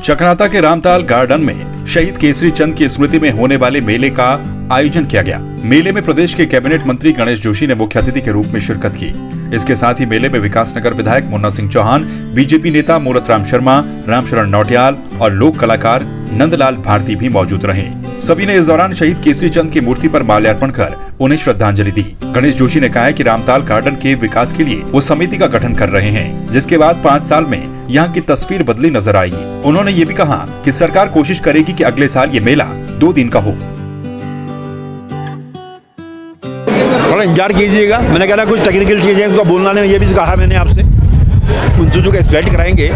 चकराता के रामताल गार्डन में शहीद केसरी चंद की स्मृति में होने वाले मेले का आयोजन किया गया। मेले में प्रदेश के कैबिनेट मंत्री गणेश जोशी ने मुख्य अतिथि के रूप में शिरकत की। इसके साथ ही मेले में विकासनगर विधायक मुन्ना सिंह चौहान, बीजेपी नेता मूलतराम शर्मा, रामशरण नौटियाल और लोक कलाकार नंदलाल भारती भी मौजूद रहे। सभी ने इस दौरान शहीद केसरी चंद की मूर्ति पर माल्यार्पण कर उन्हें श्रद्धांजलि दी। गणेश जोशी ने कहा है कि रामताल गार्डन के विकास के लिए वो समिति का गठन कर रहे हैं, जिसके बाद 5 साल में यहाँ की तस्वीर बदली नजर आएगी। उन्होंने ये भी कहा कि सरकार कोशिश करेगी कि अगले साल ये मेला 2 दिन का हो। थोड़ा इंतजार कीजिएगा। मैंने कहा कुछ टेक्निकल चीजें उनका बोलना नहीं, ये भी कहा मैंने आपसे, उन चीज़ों का एक्सप्लेन कराएंगे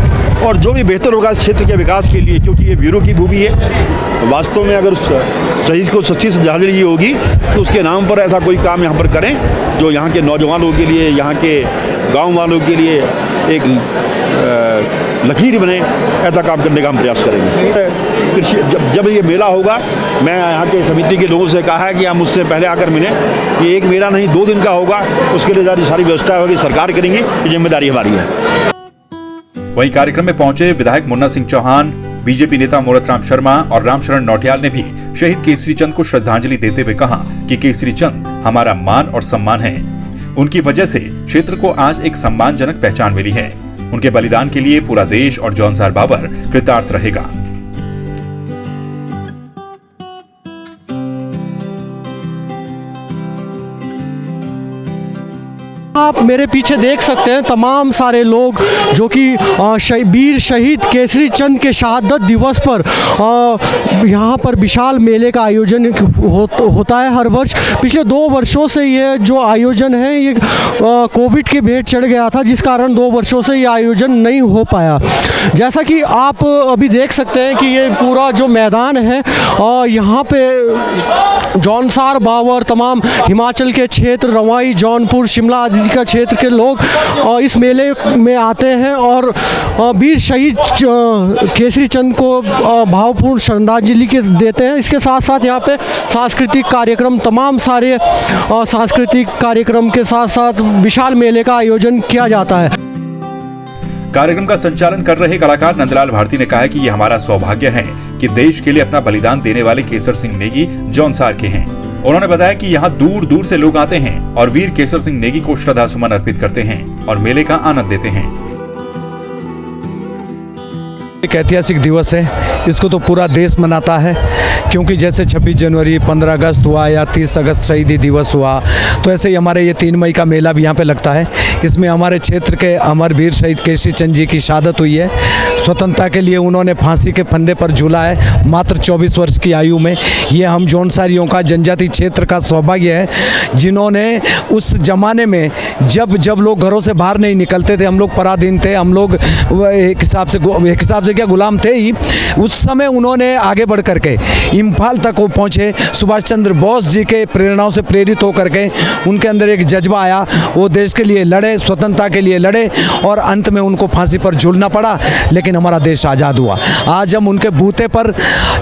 और जो भी बेहतर होगा क्षेत्र के विकास के लिए, क्योंकि ये वीरों की भूमि है। वास्तव में अगर शहीद को सच्ची श्रद्धांजलि होगी तो उसके नाम पर ऐसा कोई काम यहाँ पर करें जो यहाँ के नौजवानों के लिए, यहाँ के गांव वालों के लिए एक लकीर बने। ऐसा काम करने का हम प्रयास करेंगे। जब ये मेला होगा, मैं यहाँ के समिति के लोगों से कहा है कि आप मुझसे पहले आकर मिलें। ये एक मेला नहीं 2 दिन का होगा, उसके लिए सारी व्यवस्था होगी, सरकार करेंगी, ये जिम्मेदारी हमारी है। वहीं कार्यक्रम में पहुंचे विधायक मुन्ना सिंह चौहान, बीजेपी नेता मूलतराम शर्मा और रामशरण नौटियाल ने भी शहीद केसरी चंद को श्रद्धांजलि देते हुए कहा कि केसरी चंद हमारा मान और सम्मान है। उनकी वजह से क्षेत्र को आज एक सम्मानजनक पहचान मिली है। उनके बलिदान के लिए पूरा देश और जौनसार बाबर कृतार्थ रहेगा। आप मेरे पीछे देख सकते हैं तमाम सारे लोग जो कि वीर शहीद केसरी चंद के शहादत दिवस पर यहाँ पर विशाल मेले का आयोजन होता है हर वर्ष। पिछले 2 वर्षों से ये जो आयोजन है ये कोविड के भेंट चढ़ गया था, जिस कारण 2 वर्षों से ये आयोजन नहीं हो पाया। जैसा कि आप अभी देख सकते हैं कि ये पूरा जो मैदान है यहाँ पे जौनसार बावर, तमाम हिमाचल के क्षेत्र, रवाई, जौनपुर, शिमला आदि का क्षेत्र के लोग इस मेले में आते हैं और वीर शहीद केसरी चंद को भावपूर्ण श्रद्धांजलि के देते हैं। इसके साथ साथ यहाँ पे सांस्कृतिक कार्यक्रम, तमाम सारे सांस्कृतिक कार्यक्रम के साथ साथ विशाल मेले का आयोजन किया जाता है। कार्यक्रम का संचालन कर रहे कलाकार नंदलाल भारती ने कहा है कि ये हमारा सौभाग्य है कि देश के लिए अपना बलिदान देने वाले केसर सिंह नेगी जौनसार के हैं। उन्होंने बताया कि यहाँ दूर दूर से लोग आते हैं और वीर केसर सिंह नेगी को श्रद्धा सुमन अर्पित करते हैं और मेले का आनंद लेते हैं। एक ऐतिहासिक दिवस है, इसको तो पूरा देश मनाता है, क्योंकि जैसे 26 जनवरी, 15 अगस्त हुआ या 30 अगस्त शहीदी दिवस हुआ, तो ऐसे ही हमारे ये 3 मई का मेला भी यहाँ पे लगता है। इसमें हमारे क्षेत्र के अमर वीर शहीद केसरी चंद जी की शहादत हुई है। स्वतंत्रता के लिए उन्होंने फांसी के फंदे पर झूला है मात्र 24 वर्ष की आयु में। ये हम जौनसारियों का, जनजाति क्षेत्र का सौभाग्य है, जिन्होंने उस जमाने में जब लोग घरों से बाहर नहीं निकलते थे, हम लोग पराधीन थे, हम लोग एक हिसाब से क्या गुलाम थे ही, उस समय उन्होंने आगे बढ़ करके इम्फाल तक वो पहुँचे। सुभाष चंद्र बोस जी के प्रेरणाओं से प्रेरित होकर के उनके अंदर एक जज्बा आया, वो देश के लिए लड़े, स्वतंत्रता के लिए लड़े और अंत में उनको फांसी पर झूलना पड़ा, लेकिन हमारा देश आज़ाद हुआ। आज हम उनके बूते पर,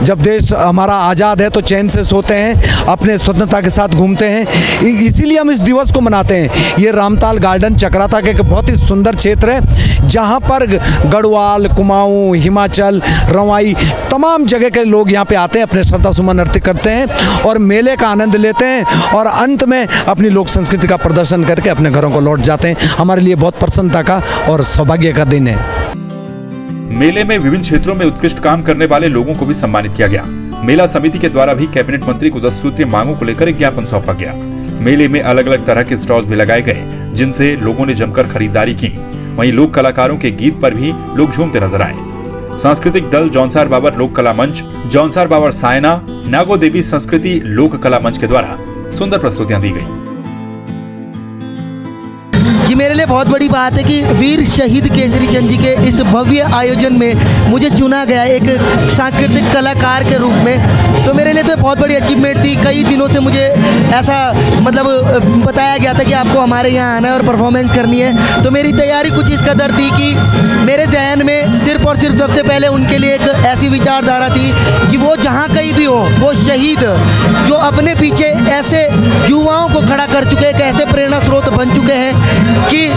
जब देश हमारा आज़ाद है तो चैन से सोते हैं, अपने स्वतंत्रता के साथ घूमते हैं, इसीलिए हम इस दिवस को मनाते हैं। ये रामताल गार्डन चकराता के बहुत ही सुंदर क्षेत्र है, जहाँ पर गढ़वाल, कुमाऊँ, हिमाचल, रवाई, तमाम जगह के लोग यहाँ पे आते हैं, अपने श्रद्धा सुमन अर्पित करते हैं और मेले का आनंद लेते हैं और अंत में अपनी लोक संस्कृति का प्रदर्शन करके अपने घरों को लौट जाते हैं। हमारे लिए बहुत प्रसन्नता का और सौभाग्य का दिन है। मेले में विभिन्न क्षेत्रों में उत्कृष्ट काम करने वाले लोगों को भी सम्मानित किया गया। मेला समिति के द्वारा भी कैबिनेट मंत्री को 10 सूत्रीय मांगों को लेकर एक ज्ञापन सौंपा गया। मेले में अलग अलग तरह के स्टॉल भी लगाए गए, जिनसे लोगों ने जमकर खरीदारी की। वहीं लोक कलाकारों के गीत पर भी लोग झूमते नजर आए। सांस्कृतिक दल जौनसार बाबर लोक कला मंच, जौनसार बाबर सायना, नागो देवी संस्कृति लोक कला मंच के द्वारा सुंदर प्रस्तुतियां दी गई। जी, मेरे लिए बहुत बड़ी बात है कि वीर शहीद केसरी चंद जी के इस भव्य आयोजन में मुझे चुना गया एक सांस्कृतिक कलाकार के रूप में। तो मेरे लिए तो बहुत बड़ी अचीवमेंट थी। कई दिनों से मुझे ऐसा बताया गया था कि आपको हमारे यहाँ आना है और परफॉर्मेंस करनी है। तो मेरी तैयारी कुछ इस कदर थी कि मेरे जहन में सिर्फ और सिर्फ सबसे पहले उनके लिए एक ऐसी विचारधारा थी कि वो जहाँ कहीं भी हो, वो शहीद जो अपने पीछे ऐसे युवाओं को खड़ा कर चुके, एक ऐसे प्रेरणा स्रोत बन चुके हैं कि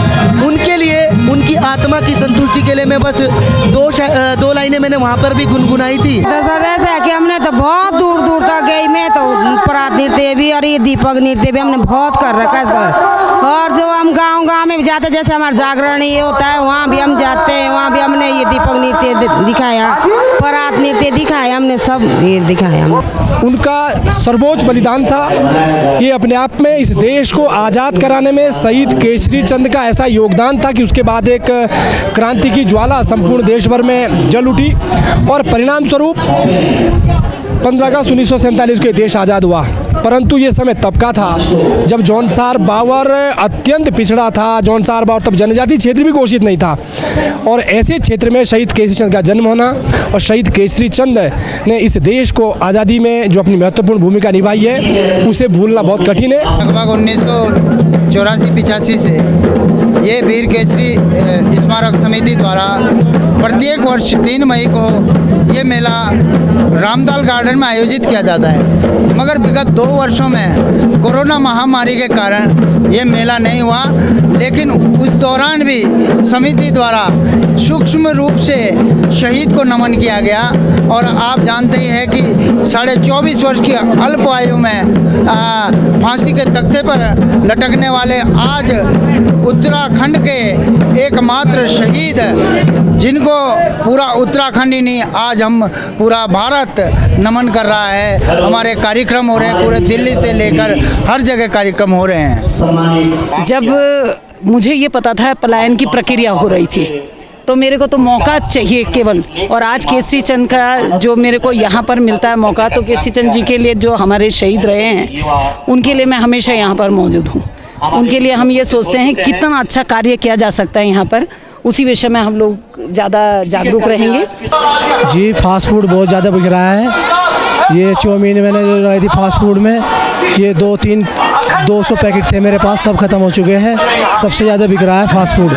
उनके लिए उनकी आत्मा की संतुष्टि के लिए मैं बस दो लाइनें मैंने वहाँ पर भी गुनगुनाई थी। तो सर ऐसा है कि हमने तो बहुत दूर दूर तक गई, मैं तो परात नृत्य भी और ये दीपक नृत्य भी हमने बहुत कर रखा है सर। और जो हम गांव में भी जाते, जैसे हमारा जागरण ये होता है वहाँ भी हम जाते हैं, वहाँ भी हमने ये दीपक नृत्य दिखाया, परात नृत्य दिखाया, हमने सब ये दिखाया। उनका सर्वोच्च बलिदान था। ये अपने आप में इस देश को आज़ाद कराने में शहीद केसरी चंद का ऐसा योगदान था कि उसके बाद एक क्रांति की ज्वाला संपूर्ण देश भर में जल उठी और परिणाम स्वरूप 15 अगस्त 1947 को देश आज़ाद हुआ। परंतु ये समय तब का था जब जौनसार बावर अत्यंत पिछड़ा था। जौनसार बावर तब जनजाति क्षेत्र भी घोषित नहीं था और ऐसे क्षेत्र में शहीद केसरी चंद का जन्म होना और शहीद केसरी चंद ने इस देश को आज़ादी में जो अपनी महत्वपूर्ण भूमिका निभाई है उसे भूलना बहुत कठिन है। लगभग 1984-85 से ये वीर केसरी स्मारक समिति द्वारा प्रत्येक वर्ष 3 मई को ये मेला रामदाल गार्डन में आयोजित किया जाता है, मगर विगत 2 वर्षों में कोरोना महामारी के कारण ये मेला नहीं हुआ। लेकिन उस दौरान भी समिति द्वारा सूक्ष्म रूप से शहीद को नमन किया गया। और आप जानते ही हैं कि 24.5 वर्ष की अल्प आयु में फांसी के तख्ते पर लटकने वाले आज उत्तराखंड के एकमात्र शहीद, जिनको पूरा उत्तराखंड ही नहीं आज हम पूरा भारत नमन कर रहा है। हमारे कार्यक्रम हो रहे हैं, पूरे दिल्ली से लेकर हर जगह कार्यक्रम हो रहे हैं। जब मुझे ये पता था पलायन की प्रक्रिया हो रही थी तो मेरे को तो मौका चाहिए केवल, और आज केसरी चंद का जो मेरे को यहाँ पर मिलता है मौका, तो केसरी चंद जी के लिए जो हमारे शहीद रहे हैं उनके लिए मैं हमेशा यहाँ पर मौजूद हूँ। उनके लिए हम ये सोचते हैं कितना अच्छा कार्य किया जा सकता है यहाँ पर, उसी विषय में हम लोग ज़्यादा जागरूक रहेंगे। जी फास्ट फूड बहुत ज़्यादा बिक रहा है। ये चाउमीन मैंने जो लाई थी फास्ट फूड में, ये 200 पैकेट थे मेरे पास, सब खत्म हो चुके हैं। सबसे ज़्यादा बिक रहा है फास्ट फूड।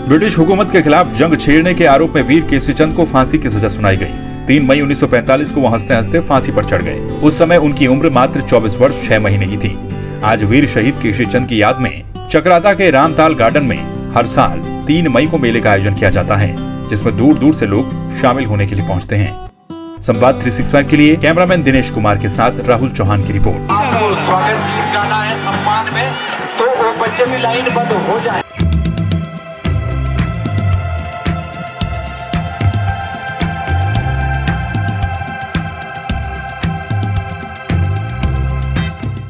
ब्रिटिश हुकूमत के खिलाफ जंग छेड़ने के आरोप में वीर केसरी चंद को फांसी की सजा सुनाई गई। 3 मई 1945 को वो हंसते हंसते फांसी पर चढ़ गए। उस समय उनकी उम्र मात्र 24 वर्ष 6 महीने ही थी। आज वीर शहीद केसरी चंद की याद में चक्राता के रामताल गार्डन में हर साल 3 मई को मेले का आयोजन किया जाता है, जिसमें दूर दूर से लोग शामिल होने के लिए पहुंचते हैं। संवाद 365 के लिए कैमरामैन दिनेश कुमार के साथ राहुल चौहान की रिपोर्ट। आपको स्वागत गीत गाना है सम्मान में, तो वो बच्चे भी लाइन बंद हो जाए।